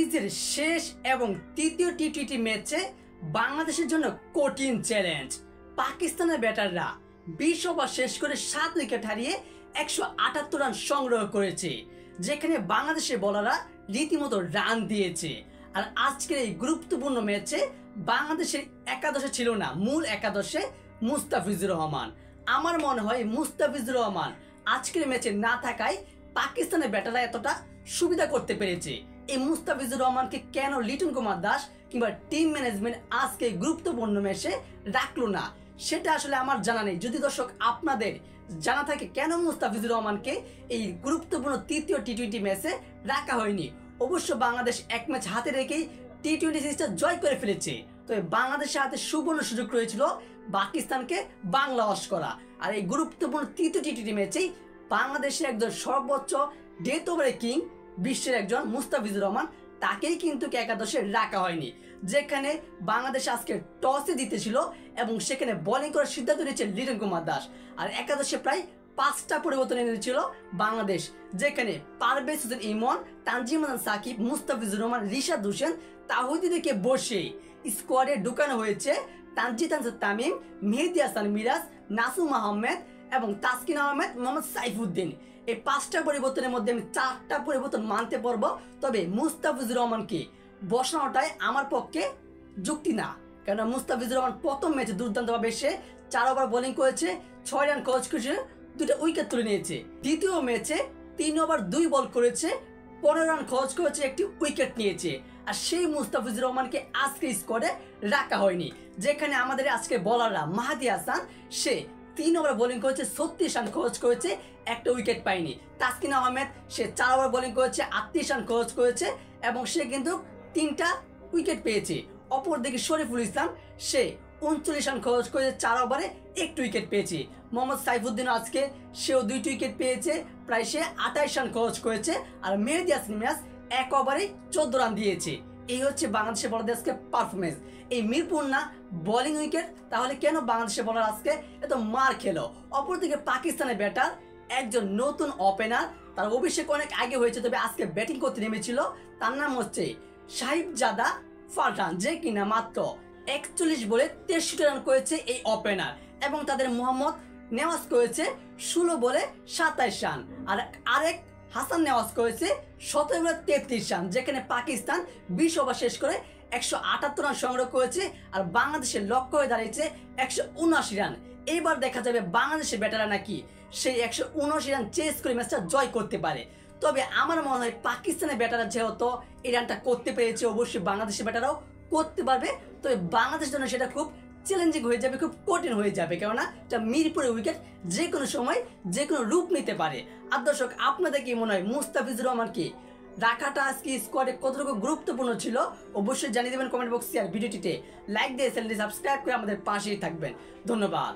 সিরিজের শেষ এবং তৃতীয় টি-20 ম্যাচে বাংলাদেশের জন্য কঠিন চ্যালেঞ্জ। পাকিস্তানের ব্যাটাররা 20 ওভার শেষ করে 7 উইকেট হারিয়ে 178 রান সংগ্রহ করেছে, যেখানে বাংলাদেশের বোলাররা রীতিমতো রান দিয়েছে। আর আজকের এই গুরুত্বপূর্ণ ম্যাচে বাংলাদেশের একাদশে ছিল না, মূল একাদশে মুস্তাফিজুর রহমান। আমার মনে হয় মুস্তাফিজুর রহমান আজকের ম্যাচে না থাকায় পাকিস্তানের ব্যাটাররা এতটা সুবিধা করতে পেরেছে। এই মুস্তাফিজুর রহমানকে কেন লিটন কুমার দাস কিংবা টিম ম্যানেজমেন্ট আজকে গুরুত্বপূর্ণ ম্যাচে রাখলো না, সেটা আসলে আমার জানা নেই। যদি দর্শক আপনাদের জানা থাকে কেন মুস্তাফিজুর রহমানকে এই গুরুত্বপূর্ণ তৃতীয় টি-20 ম্যাচে রাখা হয়নি, অবশ্য বাংলাদেশ এক ম্যাচ হাতে রেখেই টি-20 সিরিজটা জয় করে ফেলেছে। তবে বাংলাদেশের হাতে সুবর্ণ সুযোগ রয়েছিল পাকিস্তানকে বাংলা ওয়াশ করা। আর এই গুরুত্বপূর্ণ তৃতীয় টি-20 ম্যাচেই বাংলাদেশের একজন সর্বোচ্চ ডেথ ওভারে কিং বিশ্বের একজন মুস্তাফিজুর রহমান, তাকেই কিন্তু একাদশে রাখা হয়নি। যেখানে বাংলাদেশ আজকে টসে জিতেছিল এবং সেখানে বোলিং করার সিদ্ধান্ত নিয়েছে লিটন কুমার দাস। আর একাদশে প্রায় 5টা পরিবর্তন এনেছিল বাংলাদেশ, যেখানে পারভেজ হোসেন ইমন, তানজিম হাসান সাকিব, মুস্তাফিজুর রহমান, রিশাদ হোসেন, তাহিদকে বসে স্কোয়াডে ঢুকানো হয়েছে তানজিদ হাসান তামিম, মেহেদী হাসান মিরাজ, নাসুম আহমেদ এবং তাসকিন আহমেদ, মোহাম্মদ সাইফুদ্দিন। এই 5টা পরিবর্তনের মধ্যে আমি 4টা পরিবর্তন মানতে পারবো, তবে মুস্তাফিজুর রহমানকে বসানোটাই আমার পক্ষে যুক্তি না। কেন মুস্তাফিজুর রহমান প্রথম ম্যাচে দুর্দান্তভাবে এসে 4 ওভার বোলিং করেছে, 6 রান খরচ করেছে, 2টা উইকেট তুলে নিয়েছে। দ্বিতীয় ম্যাচে 3 ওভার 2 বল করেছে, 15 রান খরচ করেছে, 1টি উইকেট নিয়েছে। আর সেই মুস্তাফিজুর রহমানকে আজকে স্কোয়াডে রাখা হয়নি, যেখানে আমাদের আজকে বোলাররা মাহাদি হাসান, সে 3 ওভার বোলিং করেছে, 36 রান খরচ করেছে, 1টা উইকেট পায়নি। তাসকিন আহমেদ সে 4 ওভার বোলিং করেছে, 38 রান খরচ করেছে এবং সে কিন্তু 3টা উইকেট পেয়েছে। অপরদিকে শরীফুল ইসলাম সে 39 রান খরচ করেছে, 4 ওভারে 1টি উইকেট পেয়েছে। মোহাম্মদ সাইফুদ্দিন আজকে সেও 2টি উইকেট পেয়েছে, প্রায় সে 28 রান খরচ করেছে। আর মেহেদী হাসান মিরাজ 1 ওভারে 14 রান দিয়েছে। এই হচ্ছে বাংলাদেশের বোলারদের আজকে পারফরমেন্স। এই মিরপুর না বোলিং উইকেট, তাহলে কেন বাংলাদেশের বোলার আজকে এত মার খেলো? অপরদিকে পাকিস্তানের ব্যাটার একজন নতুন ওপেনার, তার অভিষেক অনেক আগে হয়েছে, তবে আজকে ব্যাটিং করতে নেমেছিল। তার নাম হচ্ছে সাহিবজাদা ফারহান, যে কিনা মাত্র 41 বলে 63 রান করেছে এই ওপেনার, এবং তাদের মোহাম্মদ নেওয়াজ করেছে 16 বলে 27 রান। আর আরেক হাসান নেওয়াজ করেছে 17 বলে 33 রান, যেখানে পাকিস্তান 20 ওভার শেষ করে 178 রান সংগ্রহ করেছে। আর বাংলাদেশের লক্ষ্য হয়ে দাঁড়িয়েছে 179 রান। এইবার দেখা যাবে বাংলাদেশের ব্যাটাররা নাকি সেই 179 রান চেস করে ম্যাচটা জয় করতে পারে। তবে আমার মনে হয় পাকিস্তানের ব্যাটাররা যেহেতু এই রানটা করতে পেরেছে, অবশ্যই বাংলাদেশের ব্যাটাররাও করতে পারবে। তবে বাংলাদেশের জন্য সেটা খুব চ্যালেঞ্জিং হয়ে যাবে, খুব কঠিন হয়ে যাবে, কেননা এটা মিরপুরের উইকেট, যে কোনো সময় যে কোনো রূপ নিতে পারে। আর দর্শক আপনাদের কি মনে হয় মুস্তাফিজুর রহমানকে রাখাটা আজকে স্কোয়াডে কতটুকু গুরুত্বপূর্ণ ছিল? অবশ্যই জানিয়ে দেবেন কমেন্ট বক্সে। আর ভিডিওটিতে লাইক দিয়ে চ্যানেলটি সাবস্ক্রাইব করে আমাদের পাশেই থাকবেন। ধন্যবাদ।